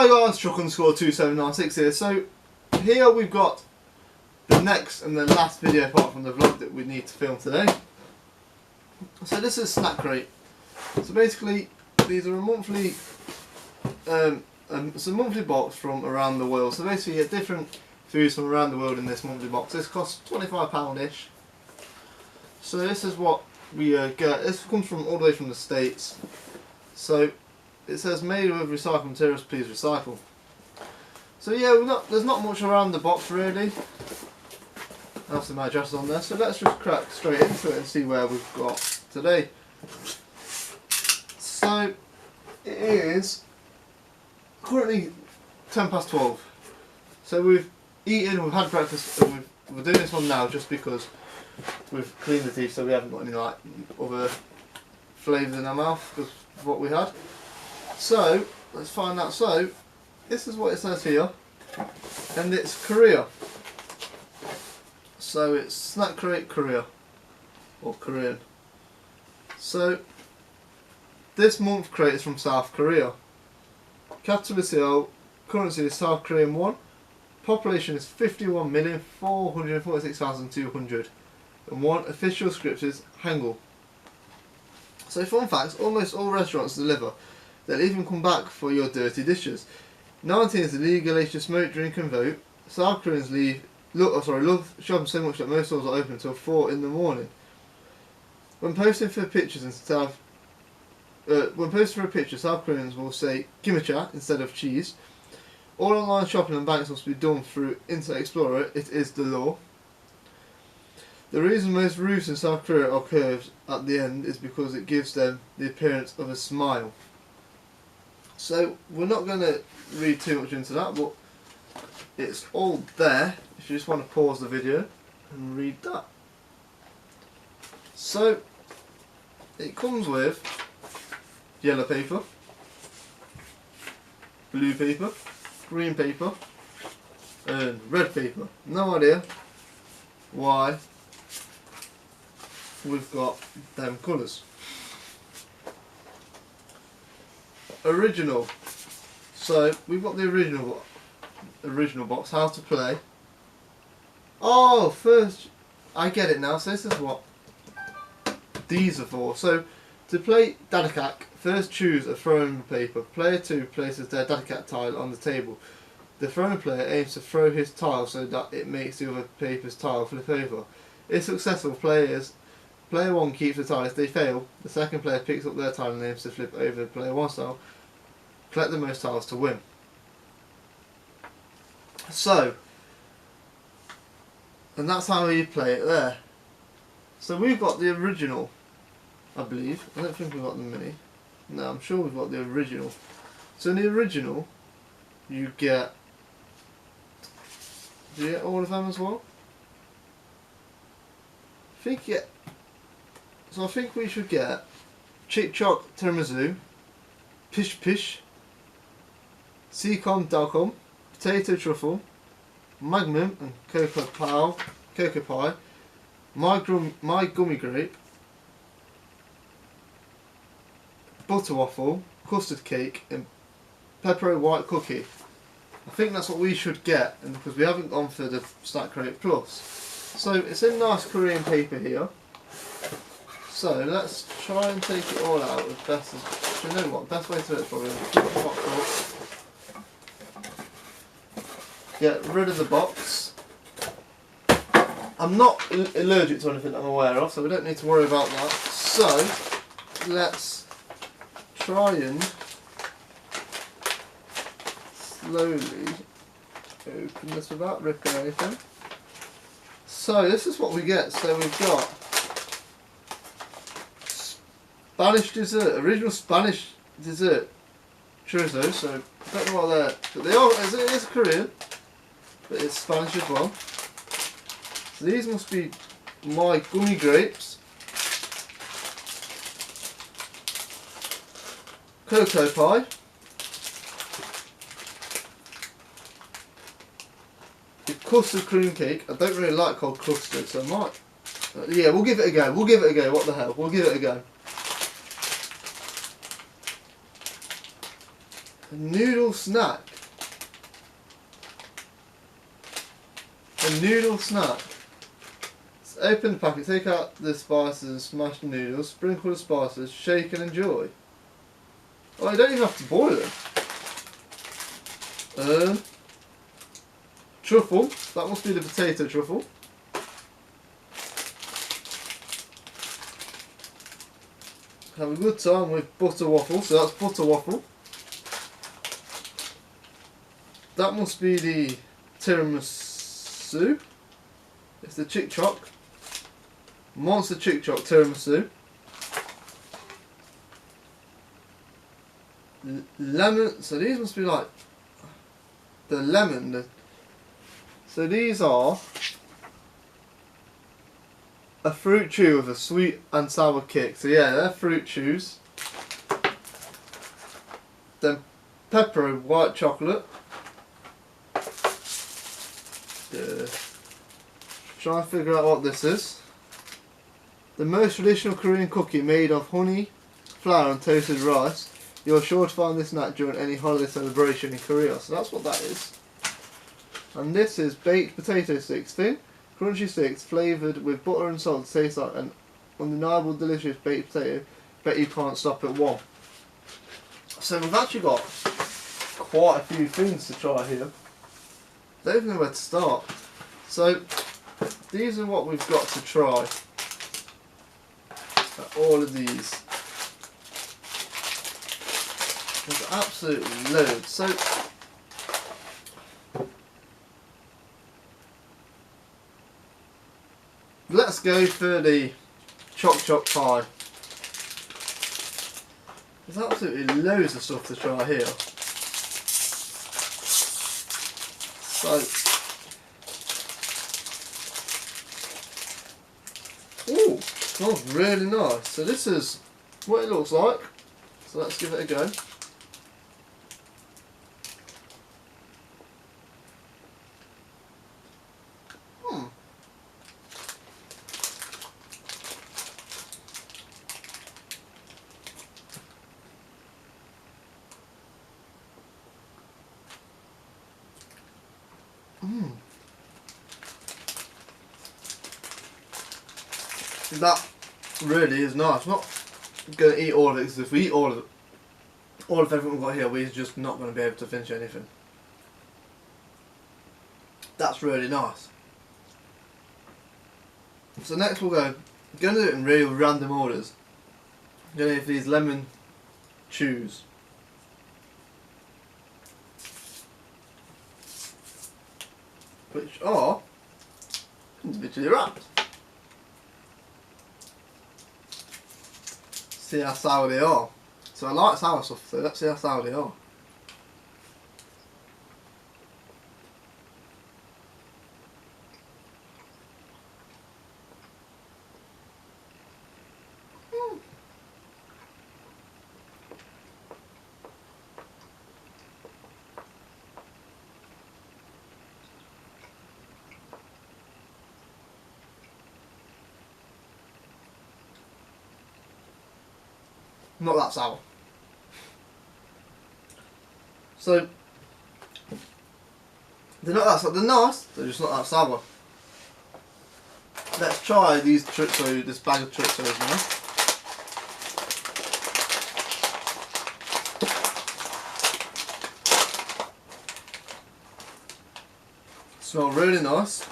Hi guys, Truck_2796 here. So here we've got the next and the last video apart from the vlog that we need to film today. So this is Snack Crate. So basically these are a monthly it's a monthly box from around the world. So basically you get different foods from around the world in this monthly box. This costs £25-ish. So this is what we get. This comes from all the way from the States. So it says made with recycled materials, please recycle. So yeah, there's not much around the box really. After my address is on there, so let's just crack straight into it and see where we've got today. So it is currently 12:10. So we've eaten, we've had breakfast, and we're doing this one now just because we've cleaned the teeth, so we haven't got any like other flavours in our mouth because of what we had. So let's find out. So this is what it says here, and it's Korea. So it's Snack Crate Korea, or Korean. So this month crate is from South Korea. Capital is Seoul, currency is South Korean won, population is 51,446,200, and one official script is Hangul. So fun facts, almost all restaurants deliver. They'll even come back for your dirty dishes. 19 is the legal age to smoke, drink and vote. South Koreans love shopping so much that most stores are open until 4 in the morning. When posting for pictures in South Koreans will say kimchi instead of cheese. All online shopping and banks must be done through Internet Explorer. It is the law. The reason most roofs in South Korea are curved at the end is because it gives them the appearance of a smile. So we're not going to read too much into that, but it's all there if you just want to pause the video and read that. So it comes with yellow paper, blue paper, green paper and red paper. No idea why we've got them colours. Original. So we've got the original box, how to play. Oh, first I get it now. So this is what these are for. So to play Dadakak, first choose a throwing paper. Player 2 places their Dadakak tile on the table. The throwing player aims to throw his tile so that it makes the other paper's tile flip over. If successful, player 1 keeps the tile. If they fail, the second player picks up their tile and aims to flip over player 1's tile. Collect the most tiles to win. So, and that's how you play it there. So we've got the original, I believe. I don't think we've got the mini. No, I'm sure we've got the original. So in the original, you get... Do you get all of them as well? I think you get... So I think we should get Chick Choc Tiramisu, Pish Pish, Seacom Dalcom, Potato Truffle, Magnum and Cocoa Pie, My Gummy Grape, Butter Waffle, Custard Cake and Pepperoni White Cookie. I think that's what we should get, and because we haven't gone for the Snack Crate Plus. So it's in nice Korean paper here. So let's try and take it all out as best as... You know what, best way to do it is probably keep the box up. Get rid of the box. I'm not allergic to anything that I'm aware of, so we don't need to worry about that. So let's try and slowly open this without ripping anything. So this is what we get. So we've got Spanish dessert, original Spanish dessert chorizo. So I don't know what they're, but they are. It is Korean, but it's Spanish as well. So these must be My Gummy Grapes, Cocoa Pie, the Custard Cream Cake. I don't really like cold custard, so I might... yeah, we'll give it a go. We'll give it a go. What the hell? We'll give it a go. Noodle snack. A noodle snack. So open the packet, take out the spices and smash the noodles, sprinkle the spices, shake and enjoy. Oh, you don't even have to boil them. Truffle, that must be the potato truffle. Have a good time with butter waffle, so that's butter waffle. That must be the tiramisu. It's the Chick Choc. Monster Chick Choc tiramisu. Lemon, so these must be like the lemon. So these are a fruit chew with a sweet and sour kick. So yeah, they're fruit chews. Then pepper white chocolate. Try and figure out what this is. The most traditional Korean cookie made of honey, flour and toasted rice. You're sure to find this snack during any holiday celebration in Korea. So that's what that is. And this is baked potato sticks, thin, crunchy sticks flavoured with butter and salt to taste like an undeniable delicious baked potato. Bet you can't stop at one. So we've actually got quite a few things to try here. Don't even know where to start. So these are what we've got to try. All of these. There's absolutely loads. So let's go for the choc choc pie. There's absolutely loads of stuff to try here. So, ooh, smells really nice. So this is what it looks like. So let's give it a go. That really is nice. I'm not going to eat all of it because if we eat all of everything we've got here, we're just not going to be able to finish anything. That's really nice. So next we'll go. I'm going to do it in real random orders. I'm going to have these lemon chews. Which are individually wrapped. See how sour they are. So I like sour stuff, so let's see how sour they are. Not that sour. So they're not that sour. They're nice. They're just not that sour. Let's try these this bag of churros now. Smell really nice.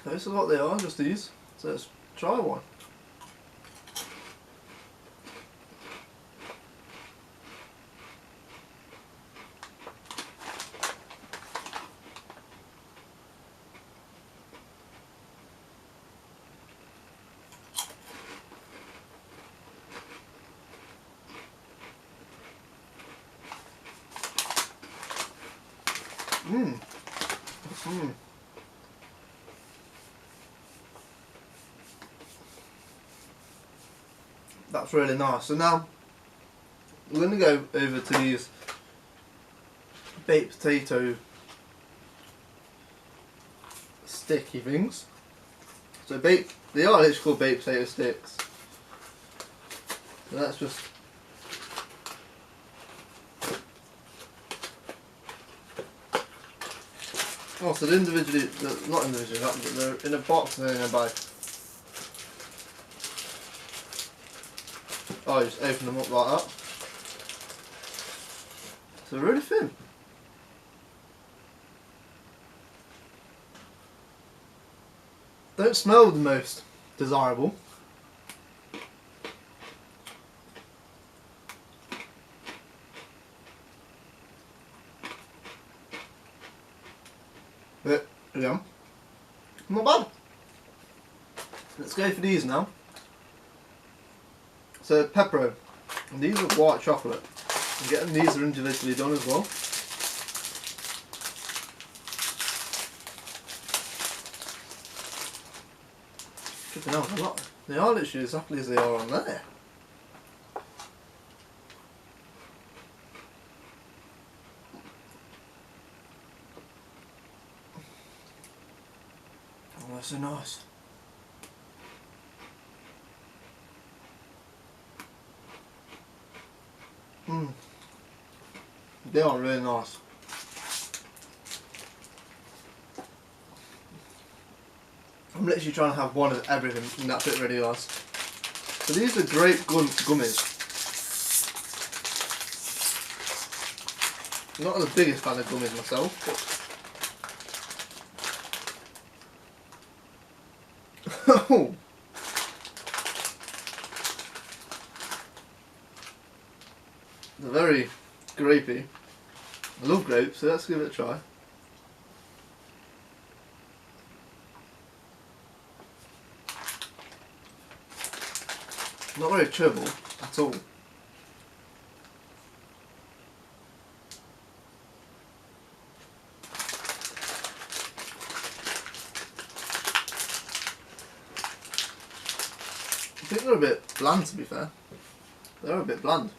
This is what they are, just these. So let's try one. That's really nice. So now we're going to go over to these baked potato sticky things. So they are literally called baked potato sticks. So that's just Oh, so they're individually, not individually, but they're in a box and then in a bag. Oh, you just open them up like that. So they're really thin. Don't smell the most desirable. But, yeah, not bad. Let's go for these now. So, Pepero. And these are white chocolate. I'm getting these are individually done as well. Flipping hell, they're not. They are literally exactly as they are on there. Oh, that's so nice. They are really nice. I'm literally trying to have one of everything and that's it really nice. So these are grape gummies. I'm not the biggest fan of gummies myself, but oh. They're very grapey. I love grapes, so let's give it a try. Not very chewable at all. I think they're a bit bland, to be fair. They're a bit bland.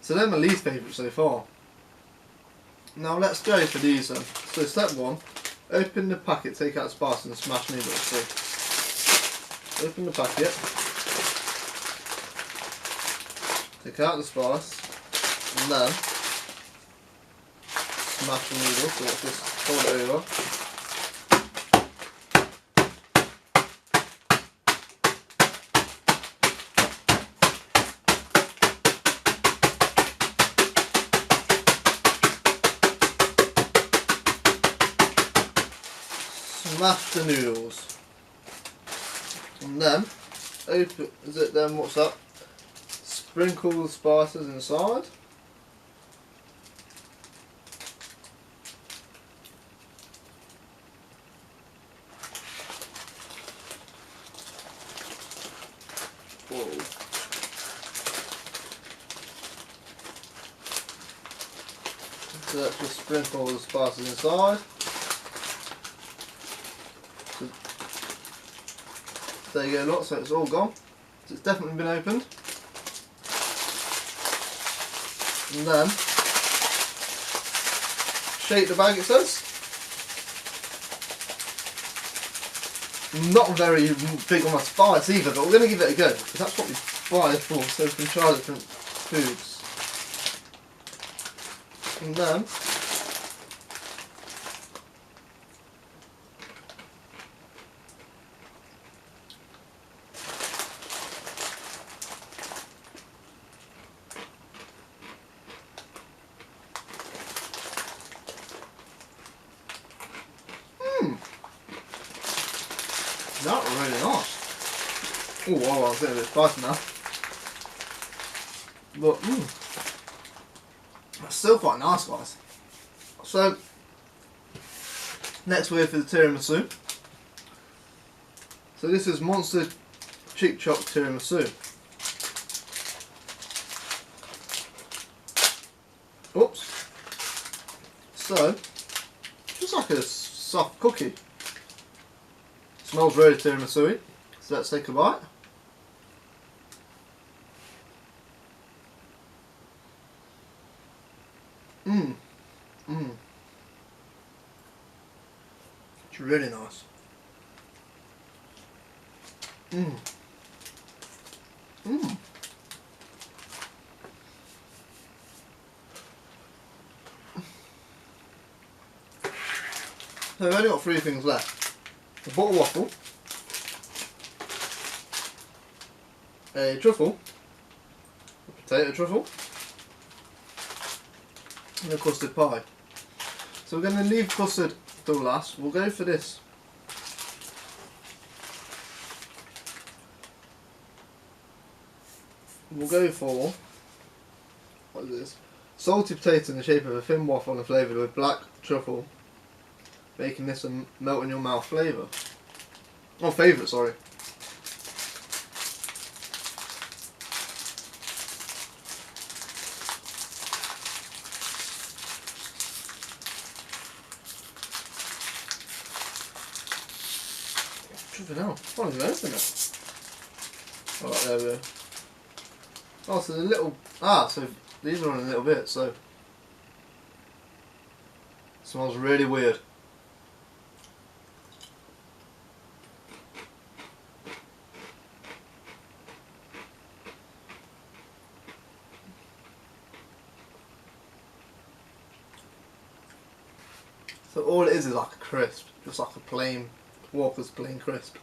So they're my least favourite so far. Now let's go for these then. So step one, open the packet, take out the spice and smash noodles. So open the packet, take out the spice, and then smash the noodles. So let's just fold it over. Smash the noodles, and then what's that? Sprinkle the spices inside. Whoa. So let's just sprinkle the spices inside. There you go, look, so it's all gone. So it's definitely been opened. And then, shake the bag, it says. I'm not very big on my spice either, but we're going to give it a go, because that's what we buy it for, so we can try different foods. And then, that was really nice. Oh wow, I'm getting a bit spicy now. But that's still quite nice, guys. So next we're for the tiramisu. So this is Monster Cheap Chop Tiramisu. Oops. So just like a soft cookie. Smells really tiramisu-y, so let's take a bite. It's really nice. So we've only got 3 things left. A butter waffle, a truffle, a potato truffle, and a custard pie. So we're going to leave custard till last. We'll go for this. We'll go for, what is this? Salty potato in the shape of a thin waffle and flavoured with black truffle, making this a melt in your mouth flavour. Oh, favourite, sorry. Truffle now. I can't even open it. Alright, there we go. Oh, so the little... Ah, so these are on a little bit, so... It smells really weird. So all it is like a crisp, just like a plain Walker's plain crisp.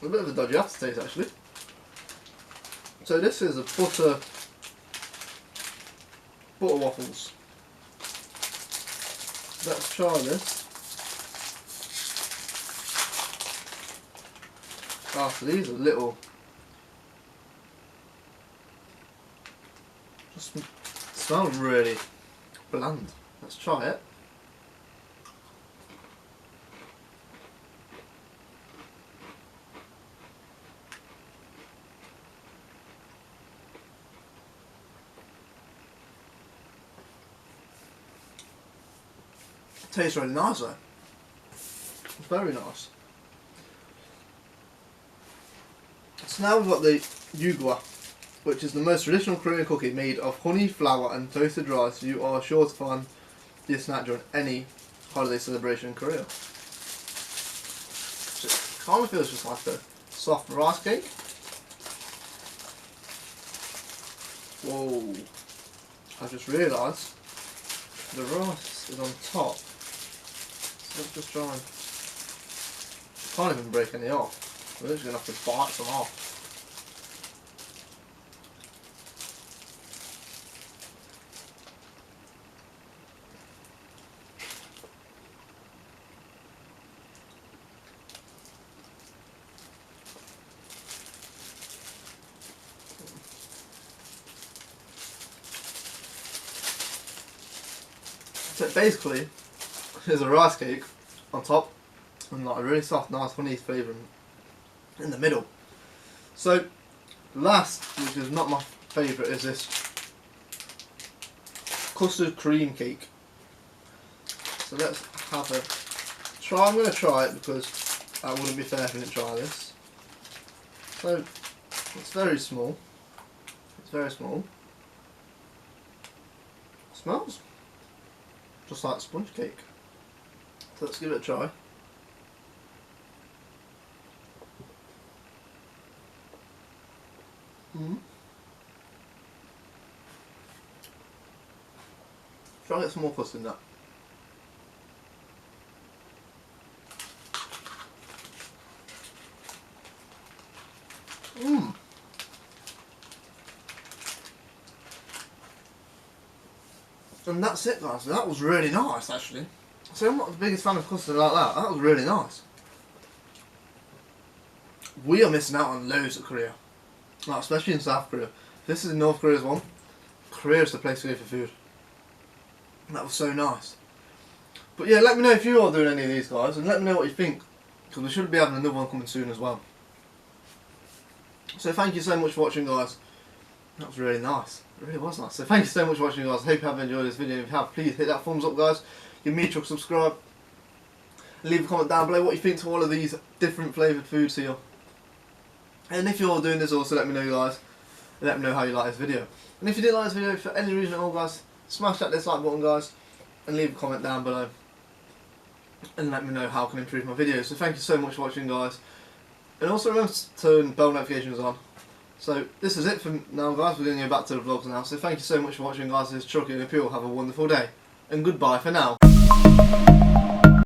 A bit of a dodgy aftertaste actually. So this is a butter waffles. Let's try this. Ah, so these are little. Just smell really bland. Let's try it. Tastes really nice though. It's very nice. So now we've got the yugwa, which is the most traditional Korean cookie made of honey, flour and toasted rice. You are sure to find this snack during any holiday celebration in Korea. So it kind of feels just like a soft rice cake. Whoa, I just realised the rice is on top. So let's just try and... Can't even break any off. We're just going to have to bite some off. So basically, there's a rice cake on top and like a really soft, nice honey flavour in the middle. So last, which is not my favourite, is this custard cream cake. So let's have a try. I'm going to try it because that wouldn't be fair if I didn't try this. So it's very small. It's very small. It smells just like sponge cake. So let's give it a try. Try and get some more custard in that. And that's it guys, that was really nice actually. So I'm not the biggest fan of custard like that, that was really nice. We are missing out on loads of Korea, like, especially in South Korea. This is North Korea's one. Korea is the place to go for food. And that was so nice. But yeah, let me know if you are doing any of these guys, and let me know what you think, because we should be having another one coming soon as well. So thank you so much for watching guys. That was really nice. It really was nice. So thank you so much for watching guys. I hope you have enjoyed this video. If you have, please hit that thumbs up guys. Give me a chuck, subscribe. Leave a comment down below what you think to all of these different flavoured foods here. And if you're doing this also, let me know guys. And let me know how you like this video. And if you did like this video for any reason at all guys, smash that dislike button guys. And leave a comment down below. And let me know how I can improve my videos. So thank you so much for watching guys. And also remember to turn bell notifications on, So this is it for now, guys. We're going to go back to the vlogs now. So thank you so much for watching, guys. This is Chucky, and I hope you all have a wonderful day. And goodbye for now.